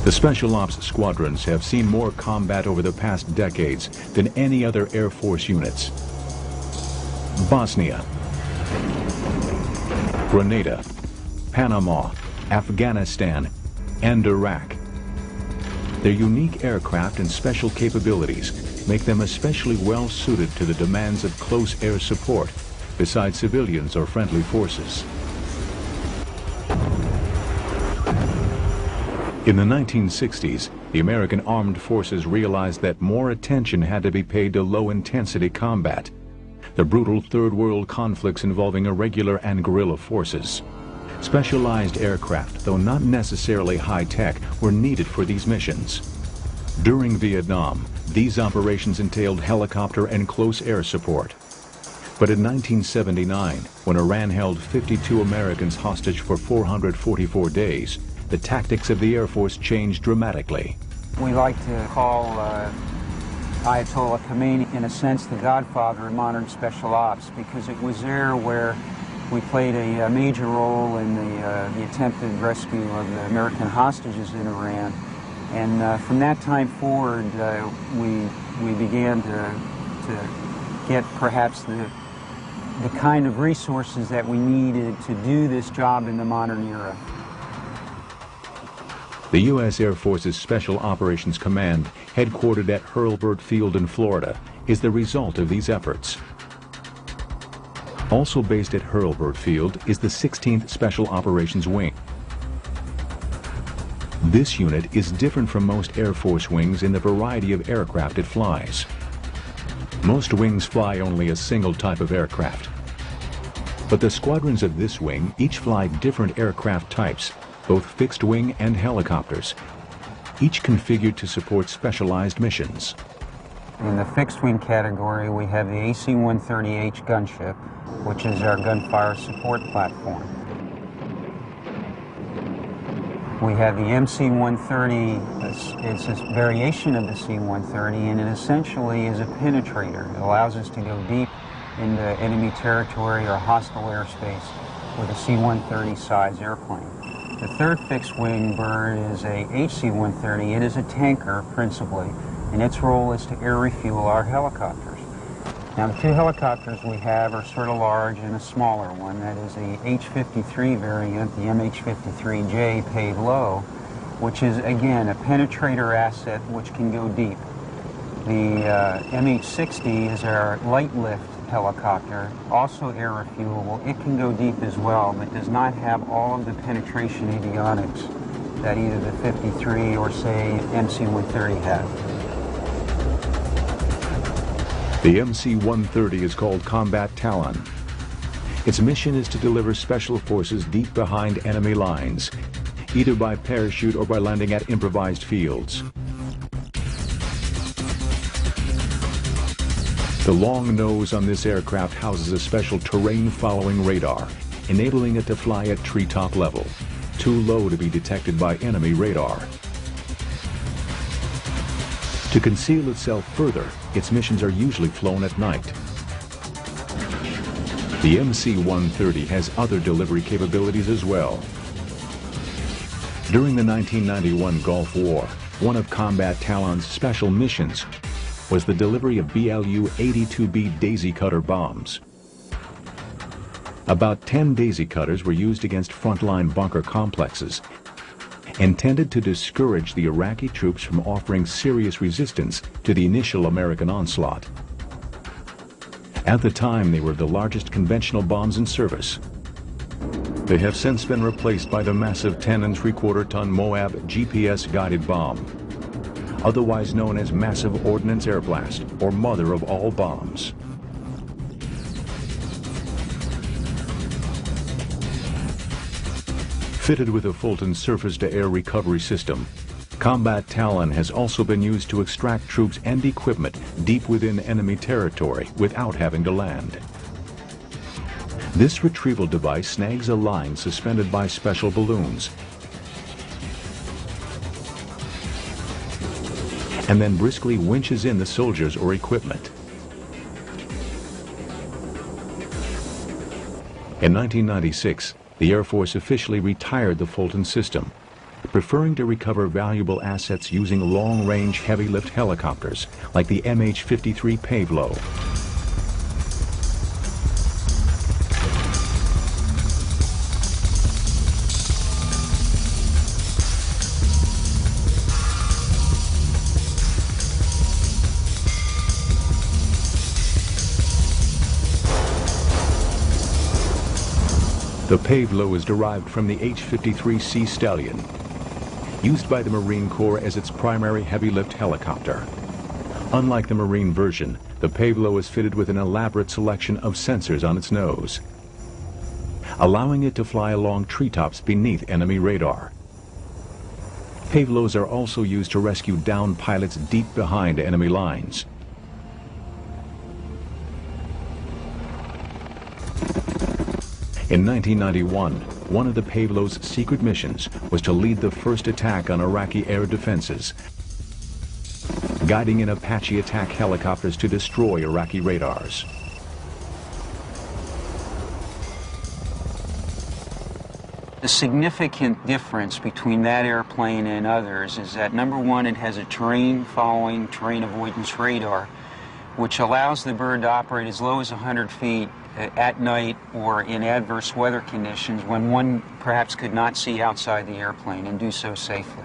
The Special Ops squadrons have seen more combat over the past decades than any other Air Force units. Bosnia, Grenada, Panama, Afghanistan, and Iraq. Their unique aircraft and special capabilities make them especially well suited to the demands of close air support, besides civilians or friendly forces. In the 1960s, the American Armed Forces realized that more attention had to be paid to low-intensity combat, the brutal Third World conflicts involving irregular and guerrilla forces. Specialized aircraft, though not necessarily high-tech, were needed for these missions. During Vietnam, these operations entailed helicopter and close air support. But in 1979, when Iran held 52 Americans hostage for 444 days, the tactics of the Air Force changed dramatically. We like to call Ayatollah Khomeini, in a sense, the godfather of modern special ops, because it was there where we played a major role in the attempted rescue of the American hostages in Iran. And from that time forward, we began to get perhaps the kind of resources that we needed to do this job in the modern era. The U.S. Air Force's Special Operations Command, headquartered at Hurlburt Field in Florida, is the result of these efforts. Also based at Hurlburt Field is the 16th Special Operations Wing. This unit is different from most Air Force wings in the variety of aircraft it flies. Most wings fly only a single type of aircraft. But the squadrons of this wing each fly different aircraft types, both fixed-wing and helicopters, each configured to support specialized missions. In the fixed-wing category, we have the AC-130H gunship, which is our gunfire support platform. We have the MC-130, it's a variation of the C-130, and it essentially is a penetrator. It allows us to go deep into enemy territory or hostile airspace with a C-130 size airplane. The third fixed-wing bird is a HC-130. It is a tanker, principally, and its role is to air refuel our helicopters. Now, the two helicopters we have are sort of large and a smaller one. That is the H-53 variant, the MH-53J paid low, which is, again, a penetrator asset which can go deep. The MH-60 is our light lift helicopter, also air refuelable. It can go deep as well, but does not have all of the penetration avionics that either the 53 or, say, MC-130 have. The MC-130 is called Combat Talon. Its mission is to deliver special forces deep behind enemy lines, either by parachute or by landing at improvised fields. The long nose on this aircraft houses a special terrain-following radar, enabling it to fly at treetop level, too low to be detected by enemy radar. To conceal itself further, its missions are usually flown at night. The MC-130 has other delivery capabilities as well. During the 1991 Gulf War, one of Combat Talon's special missions was the delivery of BLU-82B Daisy Cutter bombs. About 10 Daisy Cutters were used against frontline bunker complexes, intended to discourage the Iraqi troops from offering serious resistance to the initial American onslaught. At the time, they were the largest conventional bombs in service. They have since been replaced by the massive 10 3/4-ton Moab GPS-guided bomb, otherwise known as Massive Ordnance Air Blast, or mother of all bombs. Fitted with a Fulton surface-to-air recovery system, Combat Talon has also been used to extract troops and equipment deep within enemy territory without having to land. This retrieval device snags a line suspended by special balloons and then briskly winches in the soldiers or equipment. In 1996, the Air Force officially retired the Fulton system, preferring to recover valuable assets using long-range heavy-lift helicopters like the MH-53 Pavlo. The Pavlo is derived from the H-53 Sea Stallion, used by the Marine Corps as its primary heavy-lift helicopter. Unlike the Marine version, the Pavlo is fitted with an elaborate selection of sensors on its nose, allowing it to fly along treetops beneath enemy radar. Pavlos are also used to rescue downed pilots deep behind enemy lines. In 1991, one of the Pavlo's secret missions was to lead the first attack on Iraqi air defenses, guiding in Apache attack helicopters to destroy Iraqi radars. The significant difference between that airplane and others is that, number one, it has a terrain-following, terrain avoidance radar, which allows the bird to operate as low as 100 feet at night or in adverse weather conditions when one perhaps could not see outside the airplane, and do so safely.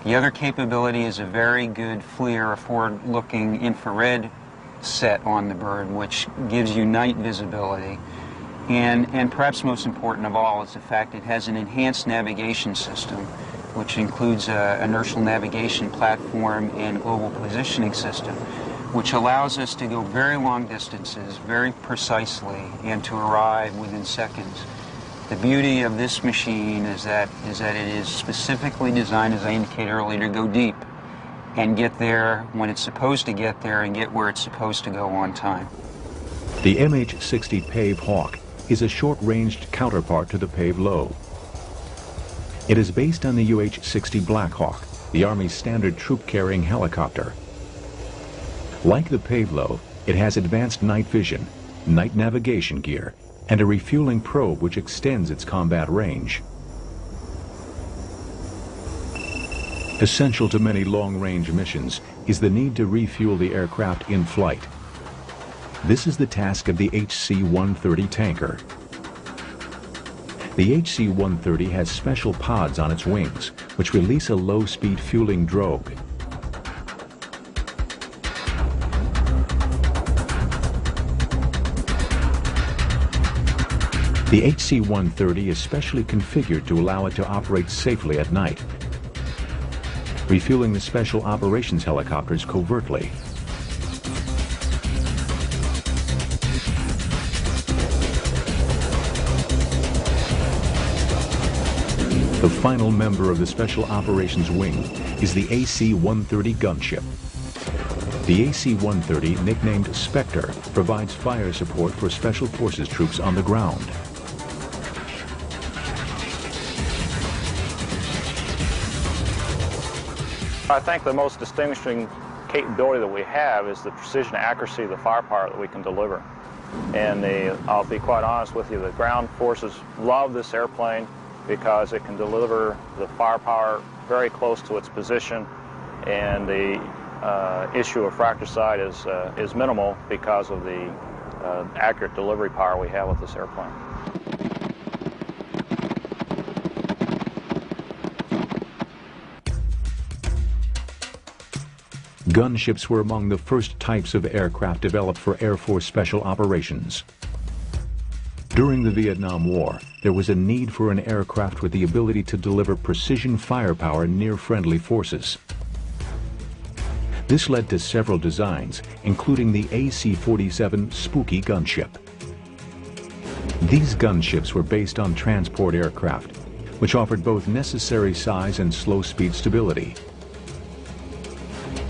The other capability is a very good FLIR, a forward-looking infrared set on the bird, which gives you night visibility. And perhaps most important of all is the fact it has an enhanced navigation system, which includes an inertial navigation platform and global positioning system, which allows us to go very long distances very precisely and to arrive within seconds. The beauty of this machine is that it is specifically designed, as I indicated earlier, to go deep and get there when it's supposed to get there and get where it's supposed to go on time. The MH-60 Pave Hawk is a short-ranged counterpart to the Pavlo. It is based on the UH-60 Black Hawk, the Army's standard troop-carrying helicopter. Like the Pavlo, it has advanced night vision, night navigation gear, and a refueling probe which extends its combat range. Essential to many long-range missions is the need to refuel the aircraft in flight. This is the task of the HC-130 tanker. The HC-130 has special pods on its wings, which release a low-speed fueling drogue. The HC-130 is specially configured to allow it to operate safely at night, refueling the Special Operations helicopters covertly. The final member of the Special Operations Wing is the AC-130 gunship. The AC-130, nicknamed Spectre, provides fire support for Special Forces troops on the ground. I think the most distinguishing capability that we have is the precision and accuracy of the firepower that we can deliver. And I'll be quite honest with you, the ground forces love this airplane because it can deliver the firepower very close to its position, and the issue of fratricide is minimal because of the accurate delivery power we have with this airplane. Gunships were among the first types of aircraft developed for Air Force Special Operations. During the Vietnam War, there was a need for an aircraft with the ability to deliver precision firepower near friendly forces. This led to several designs, including the AC-47 Spooky gunship. These gunships were based on transport aircraft, which offered both necessary size and slow-speed stability.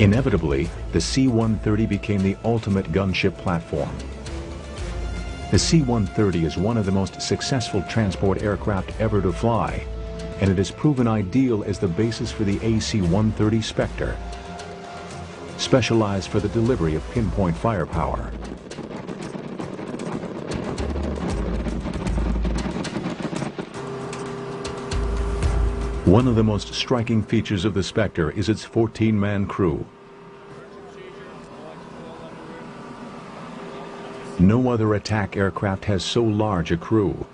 Inevitably, the C-130 became the ultimate gunship platform. The C-130 is one of the most successful transport aircraft ever to fly, and it has proven ideal as the basis for the AC-130 Spectre, specialized for the delivery of pinpoint firepower. One of the most striking features of the Spectre is its 14-man crew. No other attack aircraft has so large a crew.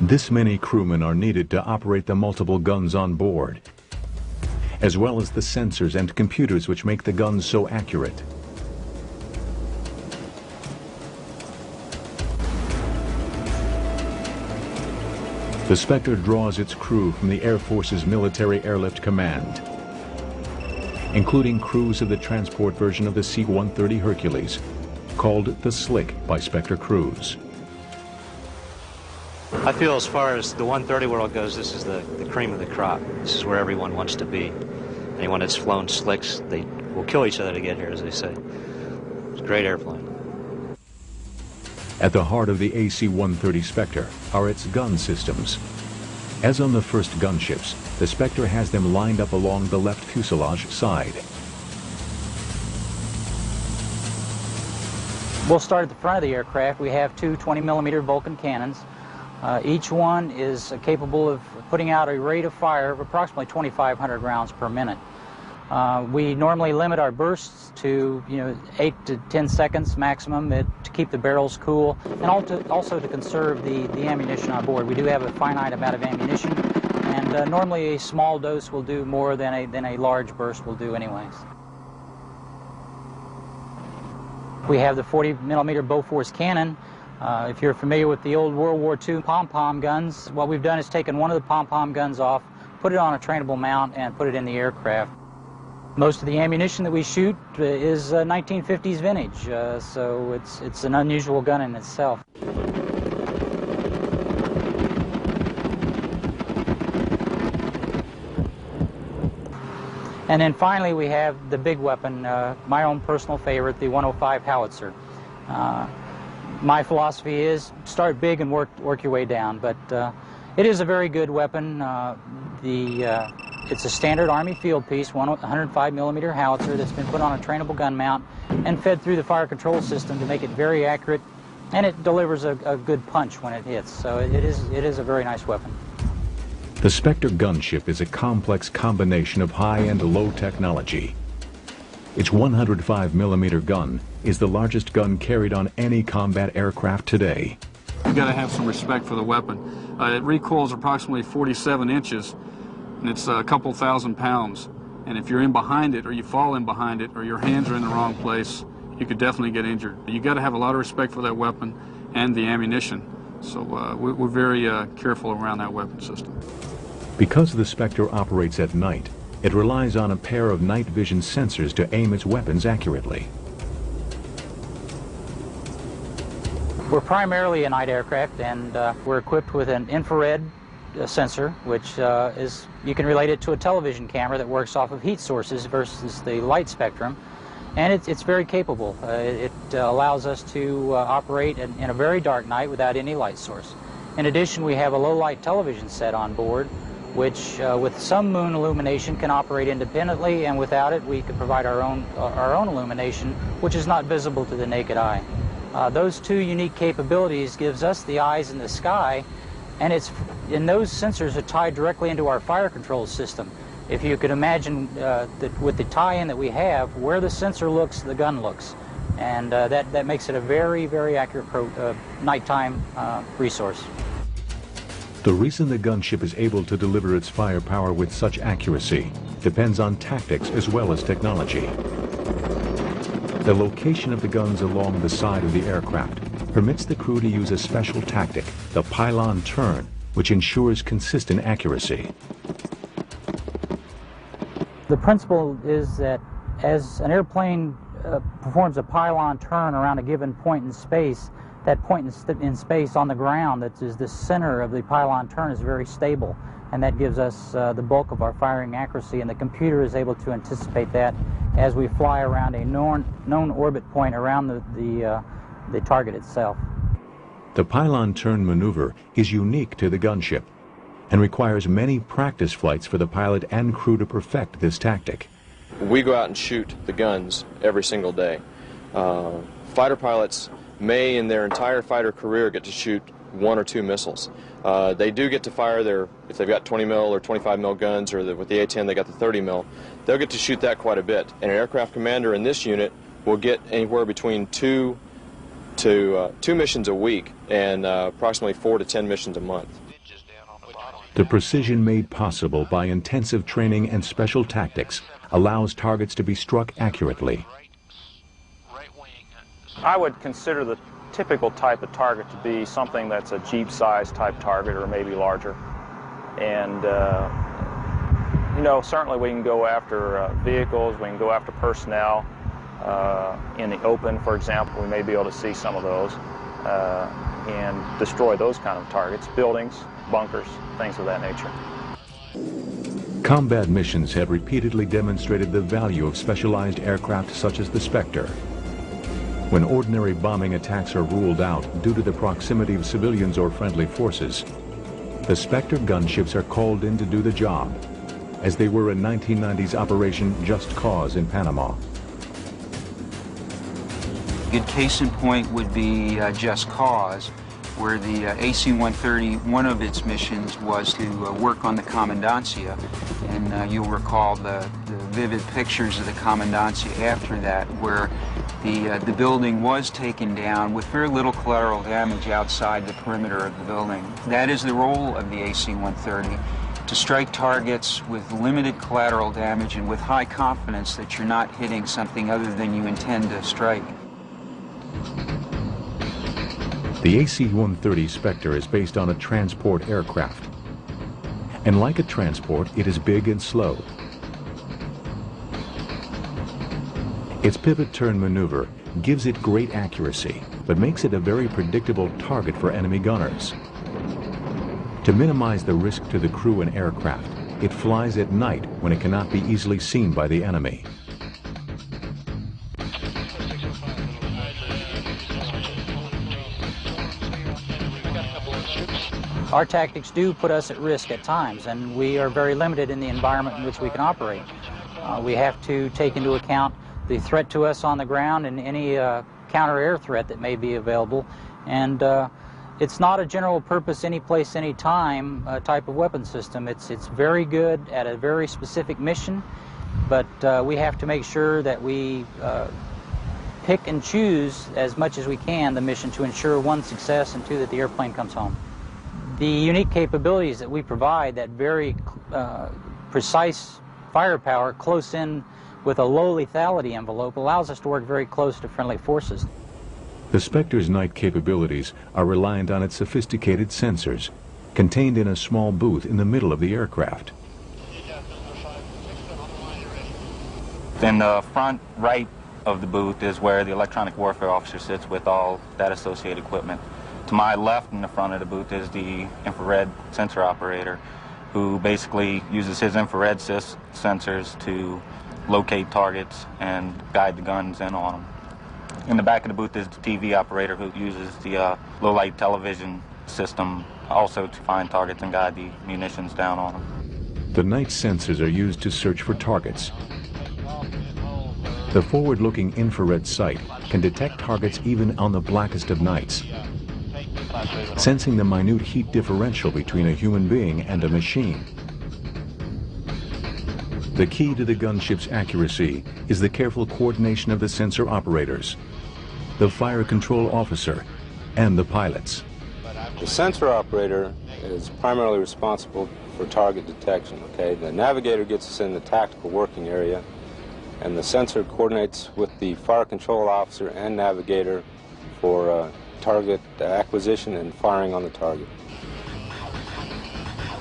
This many crewmen are needed to operate the multiple guns on board, as well as the sensors and computers which make the guns so accurate. The Spectre draws its crew from the Air Force's Military Airlift Command, including crews of the transport version of the C-130 Hercules, called the Slick by Spectre crews. I feel as far as the 130 world goes, this is the cream of the crop. This is where everyone wants to be. Anyone that's flown Slicks, they will kill each other to get here, as they say. It's a great airplane. At the heart of the AC-130 Spectre are its gun systems. As on the first gunships, the Spectre has them lined up along the left fuselage side. We'll start at the front of the aircraft. We have two 20mm Vulcan cannons. Each one is capable of putting out a rate of fire of approximately 2,500 rounds per minute. We normally limit our bursts to 8 to 10 seconds maximum to keep the barrels cool, and also to conserve the ammunition on board. We do have a finite amount of ammunition, and normally a small dose will do more than a large burst will do anyways. We have the 40mm Bofors cannon. If you're familiar with the old World War II pom-pom guns, what we've done is taken one of the pom-pom guns off, put it on a trainable mount, and put it in the aircraft. Most of the ammunition that we shoot is 1950s vintage, so it's an unusual gun in itself. And then finally we have the big weapon, my own personal favorite, the 105 howitzer. My philosophy is start big and work your way down, but it is a very good weapon. It's a standard Army field piece, 105mm howitzer that's been put on a trainable gun mount and fed through the fire control system to make it very accurate, and it delivers a good punch when it hits, so it is a very nice weapon. The Spectre gunship is a complex combination of high and low technology. Its 105mm gun is the largest gun carried on any combat aircraft today. You've got to have some respect for the weapon. It recoils approximately 47 inches, and it's a couple thousand pounds. And if you're in behind it, or you fall in behind it, or your hands are in the wrong place, you could definitely get injured. You've got to have a lot of respect for that weapon and the ammunition. So we're very careful around that weapon system. Because the Spectre operates at night, it relies on a pair of night vision sensors to aim its weapons accurately. We're primarily a night aircraft, and we're equipped with an infrared sensor, which you can relate it to a television camera that works off of heat sources versus the light spectrum, and it's very capable. It allows us to operate in a very dark night without any light source. In addition, we have a low-light television set on board, which with some moon illumination can operate independently, and without it we can provide our own illumination, which is not visible to the naked eye. Those two unique capabilities gives us the eyes in the sky, and those sensors are tied directly into our fire control system. If you could imagine that with the tie-in that we have, where the sensor looks, the gun looks, and that makes it a very, very accurate nighttime resource. The reason the gunship is able to deliver its firepower with such accuracy depends on tactics as well as technology. The location of the guns along the side of the aircraft permits the crew to use a special tactic, the pylon turn, which ensures consistent accuracy. The principle is that as an airplane performs a pylon turn around a given point in space, that point in space on the ground that is the center of the pylon turn is very stable, and that gives us the bulk of our firing accuracy, and the computer is able to anticipate that as we fly around a known orbit point around the target itself. The pylon turn maneuver is unique to the gunship and requires many practice flights for the pilot and crew to perfect this tactic. We go out and shoot the guns every single day. Fighter pilots may in their entire fighter career get to shoot 1 or 2 missiles. They do get to fire their, if they've got 20 mil or 25 mil guns, or with the A-10 they got the 30 mil, they'll get to shoot that quite a bit. And an aircraft commander in this unit will get anywhere between 2 missions a week and approximately 4 to 10 missions a month. The precision made possible by intensive training and special tactics allows targets to be struck accurately. I would consider the typical type of target to be something that's a Jeep-sized type target or maybe larger. And, you know, certainly we can go after vehicles, we can go after personnel. In the open, for example, we may be able to see some of those and destroy those kind of targets, buildings, bunkers, things of that nature. Combat missions have repeatedly demonstrated the value of specialized aircraft such as the Spectre. When ordinary bombing attacks are ruled out due to the proximity of civilians or friendly forces, the Spectre gunships are called in to do the job, as they were in 1990's Operation Just Cause in Panama. A good case in point would be Just Cause, where the AC-130, one of its missions was to work on the Commandancia. And you'll recall the vivid pictures of the Commandancia after that, where the building was taken down with very little collateral damage outside the perimeter of the building. That is the role of the AC-130, to strike targets with limited collateral damage and with high confidence that you're not hitting something other than you intend to strike. The AC-130 Spectre is based on a transport aircraft. And like a transport, it is big and slow. Its pivot turn maneuver gives it great accuracy, but makes it a very predictable target for enemy gunners. To minimize the risk to the crew and aircraft, it flies at night when it cannot be easily seen by the enemy. Our tactics do put us at risk at times, and we are very limited in the environment in which we can operate. We have to take into account the threat to us on the ground and any counter-air threat that may be available. And it's not a general purpose, any place, any time type of weapon system. It's very good at a very specific mission, but we have to make sure that we pick and choose as much as we can the mission to ensure, one, success, and two, that the airplane comes home. The unique capabilities that we provide, that very precise firepower close in with a low lethality envelope, allows us to work very close to friendly forces. The Spectre's night capabilities are reliant on its sophisticated sensors, contained in a small booth in the middle of the aircraft. In the front right of the booth is where the electronic warfare officer sits with all that associated equipment. To my left in the front of the booth is the infrared sensor operator, who basically uses his infrared sensors to locate targets and guide the guns in on them. In the back of the booth is the TV operator, who uses the low-light television system also to find targets and guide the munitions down on them. The night sensors are used to search for targets. The forward-looking infrared sight can detect targets even on the blackest of nights, sensing the minute heat differential between a human being and a machine. The key to the gunship's accuracy is the careful coordination of the sensor operators, the fire control officer, and the pilots. The sensor operator is primarily responsible for target detection, okay? The navigator gets us in the tactical working area, and the sensor coordinates with the fire control officer and navigator for target acquisition and firing on the target.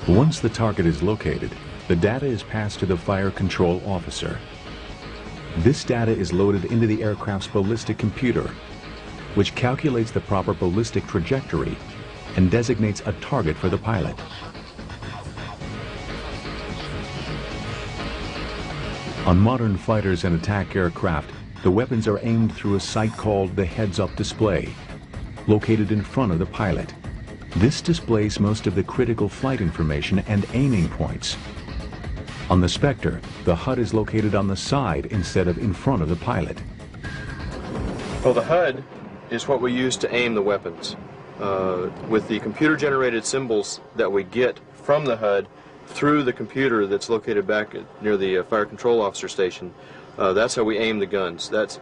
Once the target is located, the data is passed to the fire control officer. This data is loaded into the aircraft's ballistic computer, which calculates the proper ballistic trajectory and designates a target for the pilot. On modern fighters and attack aircraft, the weapons are aimed through a sight called the heads-up display, located in front of the pilot. This displays most of the critical flight information and aiming points. On the Spectre, the HUD is located on the side instead of in front of the pilot. Well, the HUD is what we use to aim the weapons. with the computer-generated symbols that we get from the HUD through the computer that's located back near the fire control officer station. That's how we aim the guns. That's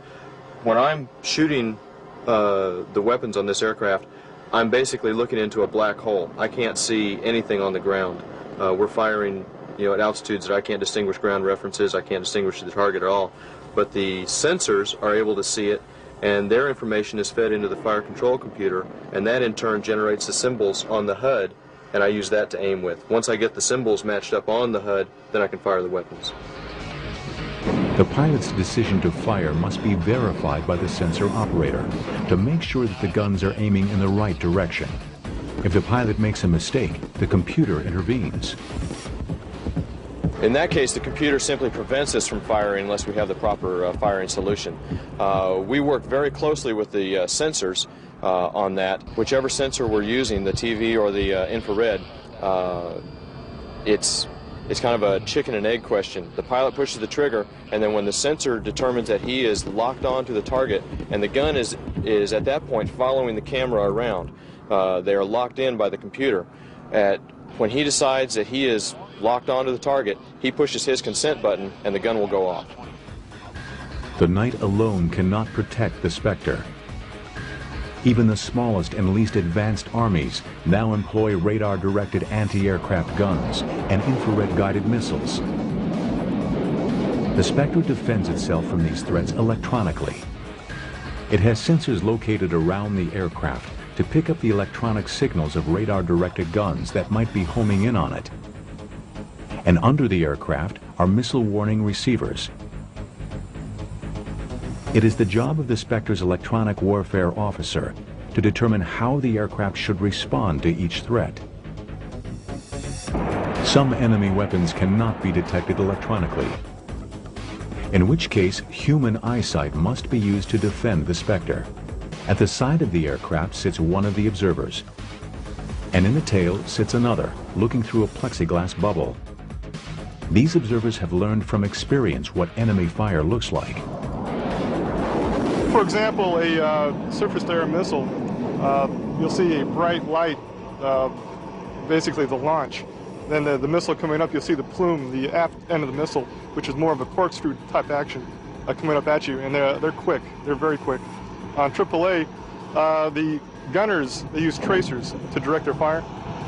when I'm shooting the weapons on this aircraft, I'm basically looking into a black hole. I can't see anything on the ground. We're firing, at altitudes that I can't distinguish ground references. I can't distinguish the target at all. But the sensors are able to see it, and their information is fed into the fire control computer, and that in turn generates the symbols on the HUD, and I use that to aim with. Once I get the symbols matched up on the HUD, then I can fire the weapons. The pilot's decision to fire must be verified by the sensor operator to make sure that the guns are aiming in the right direction. If the pilot makes a mistake, the computer intervenes. In that case, the computer simply prevents us from firing unless we have the proper firing solution. We work very closely with the sensors on that. Whichever sensor we're using, the TV or the infrared, it's kind of a chicken and egg question. The pilot pushes the trigger, and then when the sensor determines that he is locked onto the target, and the gun is at that point following the camera around, they are locked in by the computer. When he decides that he is locked onto the target, he pushes his consent button, and the gun will go off. The night alone cannot protect the Spectre. Even the smallest and least advanced armies now employ radar-directed anti-aircraft guns and infrared-guided missiles. The Spectre defends itself from these threats electronically. It has sensors located around the aircraft to pick up the electronic signals of radar-directed guns that might be homing in on it. And under the aircraft are missile warning receivers. It is the job of the Spectre's electronic warfare officer to determine how the aircraft should respond to each threat. Some enemy weapons cannot be detected electronically, in which case human eyesight must be used to defend the Spectre. At the side of the aircraft sits one of the observers, and in the tail sits another, looking through a plexiglass bubble. These observers have learned from experience what enemy fire looks like. For example, a surface-to-air missile, you'll see a bright light, basically the launch. Then the missile coming up, you'll see the plume, the aft end of the missile, which is more of a corkscrew type action coming up at you, and they're quick. They're very quick. On AAA, the gunners, they use tracers to direct their fire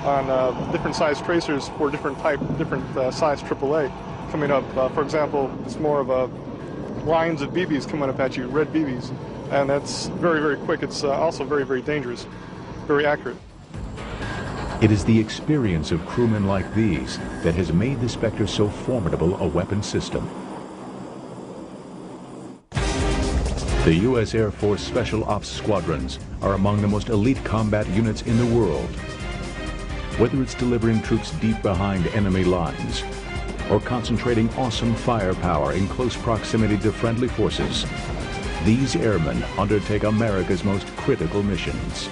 on different size tracers for different size AAA coming up. For example, it's more of a lines of BBs coming up at you, red BBs, and that's very, very quick. It's also very, very dangerous, very accurate. It is the experience of crewmen like these that has made the Spectre so formidable a weapon system. The U.S. Air Force Special Ops Squadrons are among the most elite combat units in the world. Whether it's delivering troops deep behind enemy lines, or concentrating awesome firepower in close proximity to friendly forces, these airmen undertake America's most critical missions.